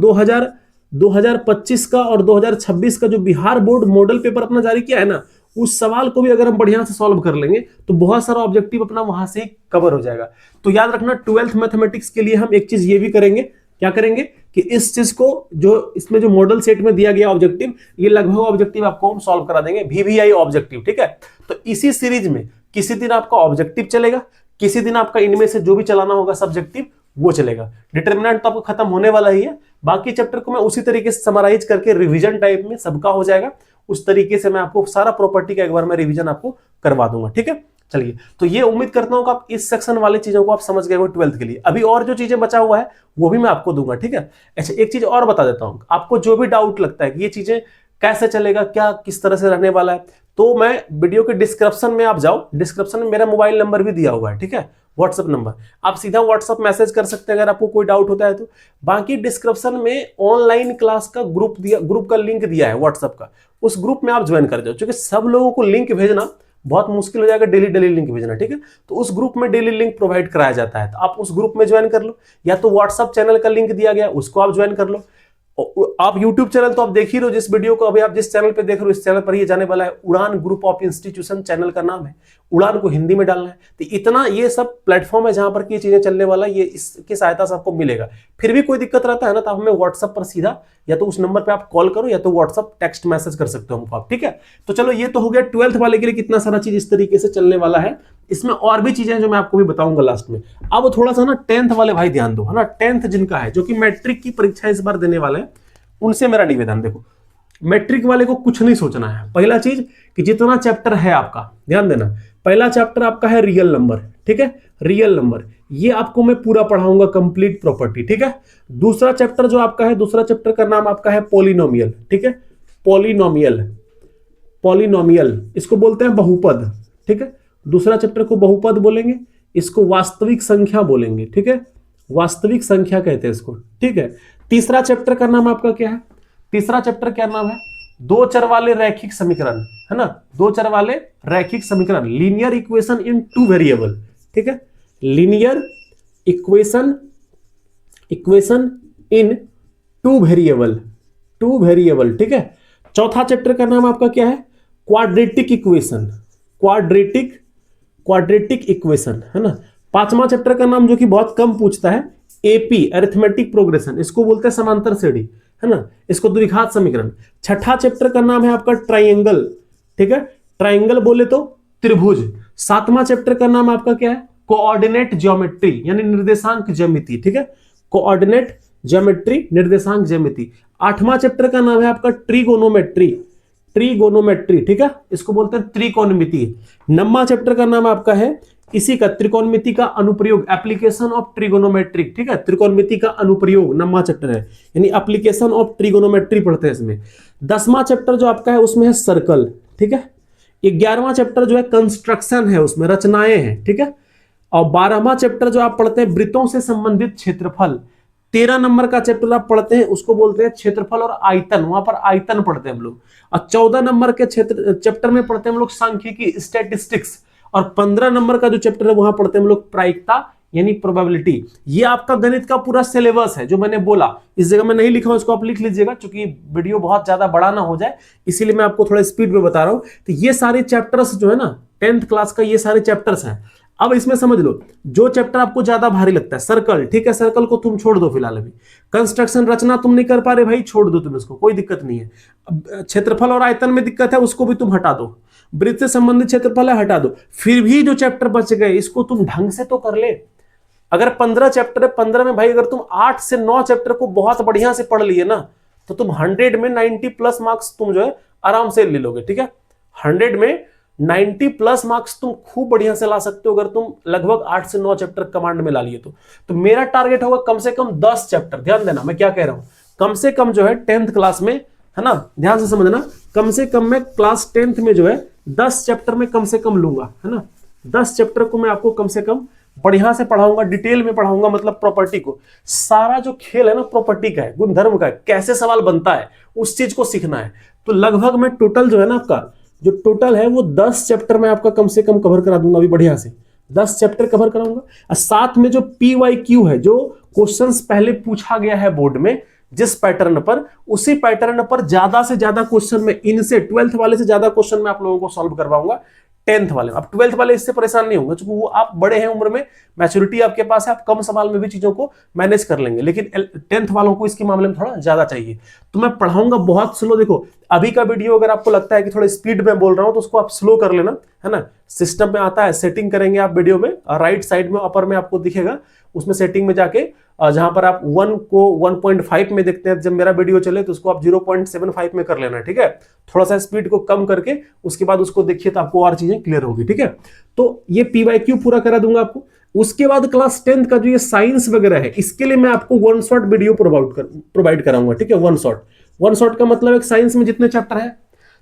[SPEAKER 1] 2025 का और 2026 का जो बिहार बोर्ड मॉडल पेपर अपना जारी किया है ना, उस सवाल को भी अगर हम बढ़िया से सॉल्व कर लेंगे तो बहुत सारा ऑब्जेक्टिव अपना वहां से कवर हो जाएगा। तो याद रखना 12th मैथमेटिक्स के लिए हम एक चीज ये भी करेंगे, क्या करेंगे कि इस चीज को जो इसमें जो मॉडल सेट में दिया गया ऑब्जेक्टिव, ये लगभग ऑब्जेक्टिव आपको हम सॉल्व करा देंगे, VVI ऑब्जेक्टिव, ठीक है। तो इसी सीरीज में किसी दिन आपका ऑब्जेक्टिव चलेगा, किसी दिन आपका इनमें से जो भी चलाना होगा सब्जेक्टिव वो चलेगा। डिटरमिनेंट तो आपको खत्म होने वाला ही है, बाकी चैप्टर को मैं उसी तरीके से समराइज करके रिवीजन टाइप में सबका हो जाएगा, उस तरीके से मैं आपको सारा प्रॉपर्टी का एक बार मैं रिवीजन आपको करवा दूंगा, ठीक है। चलिए, तो ये उम्मीद करता हूं कि आप इस सेक्शन वाली चीजों को आप समझ गए हो 12th के लिए। अभी और जो चीजें बचा हुआ है वो भी मैं आपको दूंगा, ठीक है। अच्छा, एक चीज और बता देता हूं, आपको जो भी डाउट लगता है कि ये चीजें कैसे चलेगा, क्या किस तरह से रहने वाला है, तो मैं वीडियो के डिस्क्रिप्शन में आप जाओ, डिस्क्रिप्शन में मेरा मोबाइल नंबर भी दिया हुआ है, ठीक है, व्हाट्सएप नंबर, आप सीधा व्हाट्सएप मैसेज कर सकते हैं अगर आपको कोई डाउट होता है तो। बाकी डिस्क्रिप्शन में ऑनलाइन क्लास का ग्रुप का लिंक दिया है व्हाट्सएप का, उस ग्रुप में आप ज्वाइन कर जाओ, क्योंकि सब लोगों को लिंक भेजना बहुत मुश्किल हो जाएगा, डेली डेली लिंक भेजना, ठीक है। तो उस ग्रुप में डेली लिंक प्रोवाइड कराया जाता है, तो आप उस ग्रुप में ज्वाइन कर लो, या तो व्हाट्सएप चैनल का लिंक दिया गया उसको आप ज्वाइन कर लो। आप YouTube चैनल तो आप देख ही रहे हो, जिस वीडियो को अभी आप जिस चैनल पे देख रहे हो इस चैनल पर ही जाने वाला है, उड़ान ग्रुप ऑफ इंस्टीट्यूशन चैनल का नाम है, उड़ान को हिंदी में डालना है। तो इतना ये सब प्लेटफॉर्म है जहां पर ये चीजें चलने वाला, ये इसकी सहायता से आपको मिलेगा। फिर भी कोई दिक्कत रहता है ना, तो आप हमें व्हाट्सएप पर सीधा या तो उस नंबर पे आप कॉल करो या तो व्हाट्सएप टेक्स्ट मैसेज कर सकते हो आप, ठीक है। तो चलो, ये तो हो गया 12th वाले के लिए कितना सारा चीज इस तरीके से चलने वाला है। इसमें और भी चीजें जो मैं आपको भी बताऊंगा लास्ट में। अब थोड़ा सा ना 10th वाले भाई ध्यान दो, है ना, 10th जिनका है, जो कि मैट्रिक की परीक्षा इस बार देने वाले हैं, उनसे मेरा निवेदन, देखो मैट्रिक वाले को कुछ नहीं सोचना है। पहला चीज कि जितना चैप्टर है आपका, ध्यान देना, पहला चैप्टर आपका है रियल नंबर, ठीक है, रियल नंबर, ये आपको मैं पूरा पढ़ाऊंगा, कंप्लीट प्रॉपर्टी, ठीक है। दूसरा चैप्टर जो आपका है, दूसरा चैप्टर का नाम आपका है पॉलिनोमियल, ठीक है, पॉलिनोमियल, पॉलिनोमियल इसको बोलते हैं बहुपद, ठीक है, दूसरा चैप्टर को बहुपद बोलेंगे, इसको वास्तविक संख्या बोलेंगे, ठीक है, वास्तविक संख्या कहते हैं इसको, ठीक है। तीसरा चैप्टर का नाम आपका क्या है, तीसरा चैप्टर क्या नाम है, दो चर वाले रैखिक समीकरण, है ना, दो चर वाले रैखिक समीकरण, linear equation in two variable, ठीक है, linear equation, equation in two variable, two variable, ठीक है। चौथा चैप्टर का नाम आपका क्या है, quadratic equation, quadratic, quadratic equation, है ना। पांचवा चैप्टर का नाम जो कि बहुत कम पूछता है, एपी अरिथमेटिक प्रोग्रेशन, इसको बोलते हैं समांतर श्रेणी, है ना, इसको द्विघात समीकरण। छठा चैप्टर का नाम है आपका ट्राइंगल, ठीक है, ट्राइंगल बोले तो त्रिभुज। सातवां चैप्टर का नाम आपका क्या है, कोऑर्डिनेट ज्योमेट्री यानी निर्देशांक ज्यामिति, ठीक है, कोऑर्डिनेट ज्योमेट्री, निर्देशांक ज्यामिति। आठवां चैप्टर का नाम है आपका ट्रिगोनोमेट्री, ट्रिगोनोमेट्री, ठीक है, इसको बोलते हैं त्रिकोणमिति। नौवां चैप्टर का नाम आपका है इसी का त्रिकोणमिति का अनुप्रयोग, एप्लीकेशन ऑफ ट्रिगोनोमेट्रिक, ठीक है, त्रिकोणमिति का अनुप्रयोग नौवां चैप्टर है, यानी एप्लीकेशन ऑफ ट्रिगोनोमेट्री पढ़ते हैं इसमें। 10वां चैप्टर जो आपका है उसमें है सर्कल, ठीक है। 11वां चैप्टर जो है कंस्ट्रक्शन है, उसमें रचनाएं हैं, ठीक है। और 12वां चैप्टर जो आप पढ़ते हैं वृत्तों से संबंधित क्षेत्रफल। 13 नंबर का चैप्टर आप पढ़ते हैं उसको बोलते हैं क्षेत्रफल और आयतन, वहां पर आयतन पढ़ते हैं हम लोग। और 14 नंबर के चैप्टर में पढ़ते हैं हम लोग सांख्यिकी, स्टैटिस्टिक्स। और 15 नंबर का जो चैप्टर है वहां पढ़ते हैं हम लोग प्रायिकता यानी प्रोबेबिलिटी। ये आपका गणित का पूरा सिलेबस है जो मैंने बोला, इस जगह में नहीं लिखा हूं, इसको आप लिख लीजिएगा क्योंकि वीडियो बहुत ज्यादा बड़ा ना हो जाए, इसीलिए मैं आपको थोड़ा स्पीड में बता रहा हूं। तो ये सारे चैप्टर्स जो है ना 10th क्लास का, ये सारे चैप्टर्स हैं। अब इसमें समझ लो, जो चैप्टर आपको ज्यादा भारी लगता है, सर्कल, ठीक है, सर्कल को तुम छोड़ दो फिलहाल अभी। कंस्ट्रक्शन, रचना तुम नहीं कर पा रहे भाई, छोड़ दो तुम इसको, कोई दिक्कत नहीं है। क्षेत्रफल और आयतन में दिक्कत है, उसको भी तुम हटा दो। वृत्त से संबंधित क्षेत्रफल है, हटा दो। फिर भी जो चैप्टर बच गए इसको तुम ढंग से तो कर ले। अगर 15 चैप्टर है, 15 में भाई अगर तुम 8 से 9 चैप्टर को बहुत बढ़िया से पढ़ लिए ना, तो तुम 100 में 90 प्लस मार्क्स तुम जो है आराम से ले लोगे, ठीक है। 100 में 90 प्लस मार्क्स तुम खूब बढ़िया से ला सकते हो अगर तुम लगभग 8 से 9 चैप्टर कमांड में ला लिए तो मेरा टारगेट होगा कम से कम 10 चैप्टर। ध्यान देना मैं क्या कह रहा हूं, कम से कम जो है 10th क्लास में, है ना, ध्यान से समझना, कम से कम मैं क्लास 10th में जो है 10 चैप्टर में कम से कम लूंगा, है ना। 10 चैप्टर को मैं आपको कम से कम बढ़िया से पढ़ाऊंगा, डिटेल में पढ़ाऊंगा, मतलब प्रॉपर्टी को, सारा जो खेल है ना प्रॉपर्टी का है, गुणधर्म का है, कैसे सवाल बनता है उस चीज को सीखना है। तो लगभग मैं टोटल जो है ना आपका जो टोटल है वो 10 चैप्टर में आपका कम से कम कवर करा दूंगा अभी बढ़िया से, 10 चैप्टर कवर कराऊंगा। और साथ में जो PYQ है, जो क्वेश्चंस पहले पूछा गया है बोर्ड में जिस पैटर्न पर, उसी पैटर्न पर ज्यादा से ज्यादा क्वेश्चन में, इनसे 12th वाले से ज्यादा क्वेश्चन मैं आप लोगों को सॉल्व करवाऊंगा 10th वाले। अब 12th वाले इससे परेशान नहीं होंगे क्योंकि वो आप बड़े हैं उम्र में, मैच्योरिटी आपके पास है, आप कम सवाल में भी चीजों को मैनेज कर लेंगे। लेकिन 10th वालों को इसके मामले में थोड़ा ज्यादा चाहिए, तो मैं पढ़ाऊंगा बहुत स्लो। देखो अभी का वीडियो अगर आपको लगता है कि थोड़ा स्पीड में बोल रहा हूं तो उसको आप स्लो कर लेना, है ना। सिस्टम में आता है, सेटिंग करेंगे आप वीडियो में, राइट साइड में अपर में आपको दिखेगा, उसमें सेटिंग में जाके जहां पर आप 1 को 1.5 में देखते हैं जब मेरा वीडियो चले, तो उसको आप 0.75 में कर लेना, ठीक है। थोड़ा सा स्पीड को कम करके उसके बाद उसको देखिए तो आपको और चीजें क्लियर होगी, ठीक है। तो ये PYQ पूरा करा दूंगा आपको। उसके बाद क्लास 10th का जो ये साइंस वगैरह है, इसके लिए मैं आपको 1 शॉट वीडियो प्रोवाइड कराऊंगा, ठीक है। 1 शॉट, 1 शॉट का मतलब एक साइंस में जितने चैप्टर है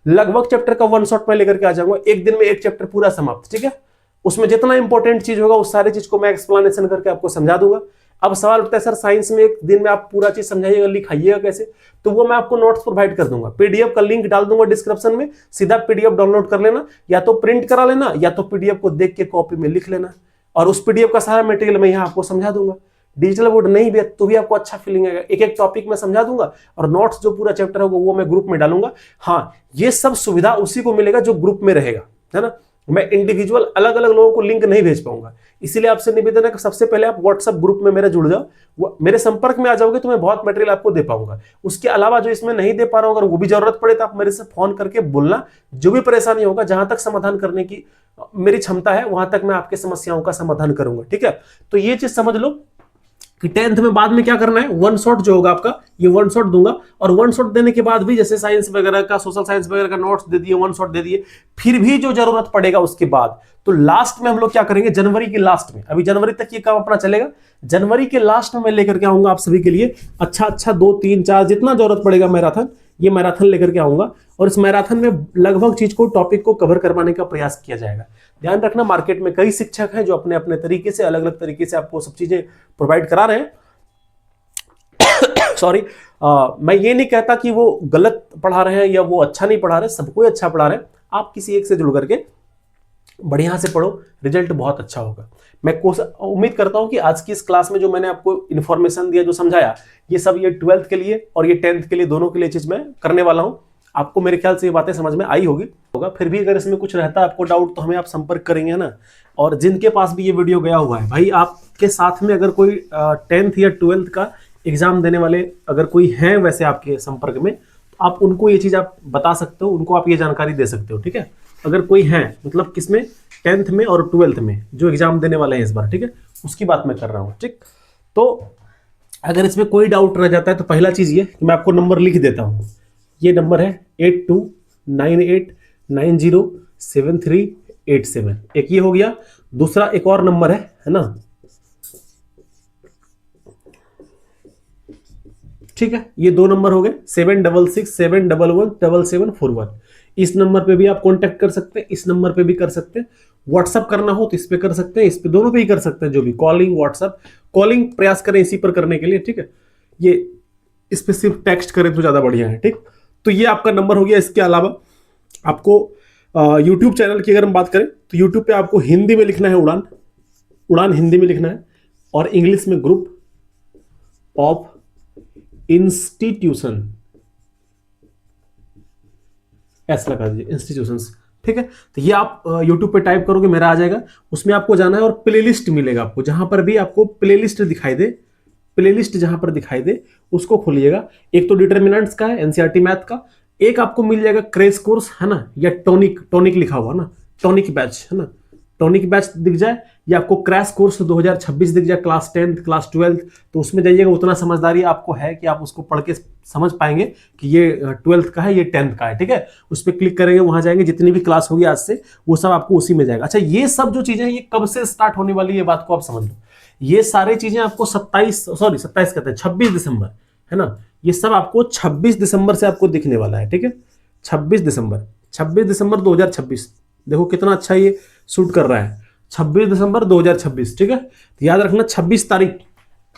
[SPEAKER 1] लगभग चैप्टर का 1 शॉट में लेकर के आ जाऊंगा, एक दिन में एक चैप्टर पूरा समाप्त, ठीक है। उसमें जितना इंपॉर्टेंट चीज होगा उस सारी चीज को मैं एक्सप्लेनेशन करके आपको समझा दूंगा। अब सवाल उठता है सर साइंस में एक दिन में आप पूरा चीज समझाइएगा, लिखाइएगा कैसे, तो वो मैं आपको नोट्स प्रोवाइड कर दूंगा, PDF का लिंक डाल दूंगा डिस्क्रिप्शन में, सीधा PDF डाउनलोड कर लेना, या तो प्रिंट करा लेना या तो PDF को देख के कॉपी में लिख लेना, और उस PDF का सारा मटेरियल मैं यहाँ आपको समझा दूंगा। डिजिटल बोर्ड नहीं भी है तो भी आपको अच्छा फीलिंग आएगा, एक एक टॉपिक में समझा दूंगा और नोट्स जो पूरा चैप्टर होगा वो मैं ग्रुप में डालूंगा। हाँ, ये सब सुविधा उसी को मिलेगा जो ग्रुप में रहेगा, है ना। मैं इंडिविजुअल अलग अलग लोगों को लिंक नहीं भेज पाऊंगा, इसीलिए आपसे निवेदन है कि सबसे पहले आप व्हाट्सएप ग्रुप में मेरे जुड़ जाओ, मेरे संपर्क में आ जाओगे तो मैं बहुत मटेरियल आपको दे पाऊंगा। उसके अलावा जो इसमें नहीं दे पा रहा हूं, अगर वो भी जरूरत पड़े तो आप मेरे से फोन करके बोलना, जो भी परेशानी होगा, जहां तक समाधान करने की मेरी क्षमता है वहां तक मैं आपकी समस्याओं का समाधान करूंगा, ठीक है। तो ये चीज समझ लो, कि 10th में बाद में क्या करना है, वन शॉट जो होगा आपका, ये वन शॉट दूंगा, और वन शॉट देने के बाद भी जैसे साइंस वगैरह का, सोशल साइंस वगैरह का नोट्स दे दिए, वन शॉट दे दिए, फिर भी जो जरूरत पड़ेगा उसके बाद, तो लास्ट में हम लोग क्या करेंगे, जनवरी के लास्ट में, अभी जनवरी तक ये काम अपना चलेगा, जनवरी के लास्ट में मैं लेकर के आऊंगा आप सभी के लिए अच्छा अच्छा 2 3 4 जितना जरूरत पड़ेगा मैराथन, ये मैराथन लेकर के आऊंगा, और इस मैराथन में लगभग चीज को, टॉपिक को कवर करवाने का प्रयास किया जाएगा। ध्यान रखना, मार्केट में कई शिक्षक हैं जो अपने अपने तरीके से, अलग अलग तरीके से आपको सब चीजें प्रोवाइड करा रहे हैं। सॉरी, मैं ये नहीं कहता कि वो गलत पढ़ा रहे हैं या वो अच्छा नहीं पढ़ा रहे, सबको अच्छा पढ़ा रहे हैं। आप किसी एक से जुड़ करके बढ़िया से पढ़ो, रिजल्ट बहुत अच्छा होगा। मैं उम्मीद करता हूं कि आज की इस क्लास में जो मैंने आपको इन्फॉर्मेशन दिया, जो समझाया, ये सब ये 12th के लिए और ये 10th के लिए, दोनों के लिए चीज मैं करने वाला हूं। आपको मेरे ख्याल से ये बातें समझ में आई होगा। फिर भी अगर इसमें कुछ रहता है आपको डाउट, तो हमें आप संपर्क करेंगे ना। और जिनके पास भी ये वीडियो गया हुआ है, भाई आपके साथ में अगर कोई 10th या 12th का एग्जाम देने वाले अगर कोई हैं वैसे आपके संपर्क में, तो आप उनको ये चीज आप बता सकते हो, उनको आप ये जानकारी दे सकते हो, ठीक है। अगर कोई है, मतलब किसमें, 10th में और 12th में जो एग्जाम देने वाले हैं इस बार, ठीक है, उसकी बात मैं कर रहा हूँ, ठीक। तो अगर इसमें कोई डाउट रह जाता है तो पहला चीज ये कि मैं आपको नंबर लिख देता हूँ। ये नंबर है 8298907387, एक ये हो गया। दूसरा एक और नंबर है ना, ठीक है, ये 2 नंबर हो गए, 7667117741। इस नंबर पे भी आप कांटेक्ट कर सकते हैं, इस नंबर पे भी कर सकते हैं। व्हाट्सअप करना हो तो इस पे कर सकते हैं, इस पे, दोनों पे ही कर सकते हैं, जो भी कॉलिंग, व्हाट्सअप कॉलिंग प्रयास करें इसी पर करने के लिए, ठीक है। ये इस पे सिर्फ टेक्स्ट करें तो ज्यादा बढ़िया है, ठीक। तो ये आपका नंबर हो गया। इसके अलावा आपको यूट्यूब चैनल की अगर हम बात करें तो यूट्यूब पे आपको हिंदी में लिखना है उड़ान, उड़ान हिंदी में लिखना है, और इंग्लिश में ग्रुप ऑफ इंस्टीट्यूशन, ऐसा लगा दीजिए, इंस्टीट्यूशंस, ठीक है। तो ये आप YouTube पे टाइप करोगे, मेरा आ जाएगा, उसमें आपको जाना है और प्लेलिस्ट मिलेगा आपको, जहां पर भी आपको प्लेलिस्ट दिखाई दे, प्लेलिस्ट जहां पर दिखाई दे उसको खोलिएगा। एक तो डिटर्मिनेंट्स का है, एनसीईआरटी मैथ का, एक आपको मिल जाएगा क्रैश कोर्स, है ना, या टॉनिक, टॉनिक लिखा हुआ ना, टॉनिक बैच, है ना, टॉनिक बैच दिख जाए, या आपको क्रैश कोर्स 2026 दिख जाए, क्लास 10th क्लास 12th, तो उसमें जाइएगा। उतना समझदारी आपको है कि आप उसको पढ़ के समझ पाएंगे कि ये 12th का है, ये 10th का है, ठीक है। उस पर क्लिक करेंगे, वहां जाएंगे, जितनी भी क्लास होगी आज से वो सब आपको उसी में जाएगा। अच्छा, ये सब जो चीजें हैं ये कब से स्टार्ट होने वाली है, ये बात को आप समझ लो। ये सारी चीजें आपको 27 कहते हैं, 26 दिसंबर, है ना, ये सब आपको 26 दिसंबर से आपको दिखने वाला है, ठीक है। 26 दिसंबर 2026, देखो कितना अच्छा ये शूट कर रहा है, 26 दिसंबर 2026, ठीक है। तो याद रखना 26 तारीख,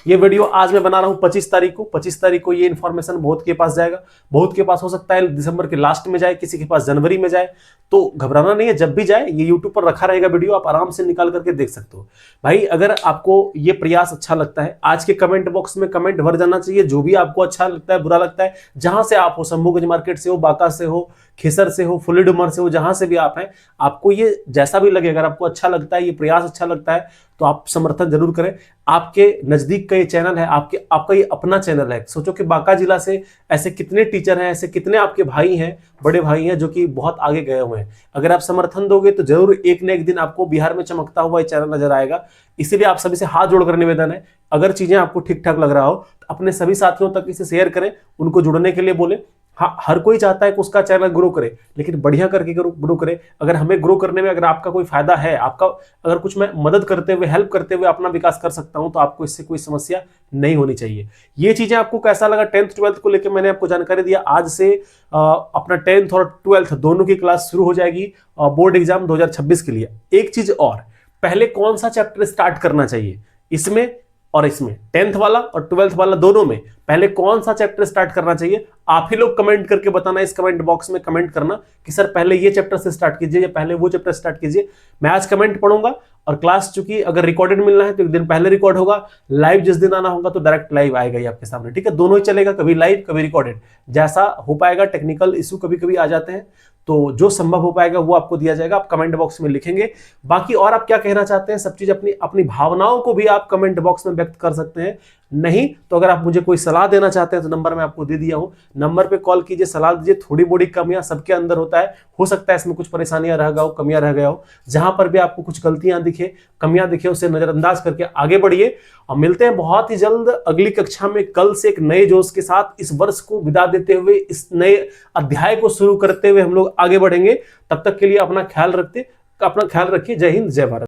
[SPEAKER 1] ये वीडियो आज मैं बना रहा हूं 25 तारीख को, 25 तारीख को ये इन्फॉर्मेशन बहुत के पास जाएगा। बहुत के पास हो सकता है दिसंबर के लास्ट में जाए, किसी के पास जनवरी में जाए, तो घबराना नहीं है, जब भी जाए ये यूट्यूब पर रखा रहेगा वीडियो, आप आराम से निकाल करके देख सकते हो। भाई अगर आपको ये प्रयास अच्छा लगता है, आज के कमेंट बॉक्स में कमेंट भर जाना चाहिए, जो भी आपको अच्छा लगता है, बुरा लगता है, जहां से आप हो, शंभूगंज मार्केट से हो, बांका से हो, खिसर से हो, फुली डुमर से हो, जहां से भी आप हैं, आपको ये जैसा भी लगे, अगर आपको अच्छा लगता है, ये प्रयास अच्छा लगता है, तो आप समर्थन जरूर करें। आपके नजदीक का ये चैनल है, आपका ये अपना चैनल है। सोचो कि बांका जिला से ऐसे कितने टीचर हैं, ऐसे कितने आपके भाई हैं, बड़े भाई हैं, जो कि बहुत आगे गए हुए हैं। अगर आप समर्थन दोगे तो जरूर एक न एक दिन आपको बिहार में चमकता हुआ ये चैनल नजर आएगा। इसीलिए आप सभी से हाथ जोड़कर निवेदन है, अगर चीजें आपको ठीक ठाक लग रहा हो तो अपने सभी साथियों तक इसे शेयर करें, उनको जुड़ने के लिए बोले। हाँ, हर कोई चाहता है कि उसका चैनल ग्रो करे, लेकिन बढ़िया करके ग्रो करे। अगर हमें ग्रो करने में अगर आपका कोई फायदा है, आपका अगर कुछ मैं मदद करते हुए, हेल्प करते हुए अपना विकास कर सकता हूं, तो आपको इससे कोई समस्या नहीं होनी चाहिए। ये चीजें आपको कैसा लगा, 10th 12th को लेकर मैंने आपको जानकारी दिया। आज से अपना 10th और 12th दोनों की क्लास शुरू हो जाएगी बोर्ड एग्जाम 2026 के लिए। एक चीज और, पहले कौन सा चैप्टर स्टार्ट करना चाहिए, इसमें और इसमें, 10th वाला और 12th वाला दोनों में पहले कौन सा चैप्टर स्टार्ट करना चाहिए, आप ही लोग कमेंट करके बताना। इस कमेंट बॉक्स में कमेंट करना कि सर पहले ये चैप्टर से स्टार्ट कीजिए या पहले वो चैप्टर स्टार्ट कीजिए। मैं आज कमेंट पढ़ूंगा, और क्लास चूंकि अगर रिकॉर्डेड मिलना है तो एक दिन पहले रिकॉर्ड होगा, लाइव जिस दिन आना होगा तो डायरेक्ट लाइव आएगा ही आपके सामने, ठीक है। दोनों ही चलेगा, कभी लाइव कभी रिकॉर्डेड, जैसा हो पाएगा। टेक्निकल इशू कभी कभी आ जाते हैं, तो जो संभव हो पाएगा वो आपको दिया जाएगा, आप कमेंट बॉक्स में लिखेंगे। बाकी और आप क्या कहना चाहते हैं, सब चीज अपनी अपनी भावनाओं को भी आप कमेंट बॉक्स में व्यक्त कर सकते हैं। नहीं तो अगर आप मुझे कोई सलाह देना चाहते हैं तो नंबर मैं आपको दे दिया हूं, नंबर पे कॉल कीजिए, सलाह दीजिए। थोड़ी बड़ी कमियां सबके अंदर होता है, हो सकता है इसमें कुछ परेशानियां रह गया हो, कमियां रह गया हो। जहां पर भी आपको कुछ गलतियां दिखे, कमियां दिखे, उसे नजरअंदाज करके आगे बढ़िए। और मिलते हैं बहुत ही जल्द अगली कक्षा में, कल से एक नए जोश के साथ इस वर्ष को विदा देते हुए, इस नए अध्याय को शुरू करते हुए हम लोग आगे बढ़ेंगे। तब तक के लिए अपना ख्याल रखिए। जय हिंद, जय भारत।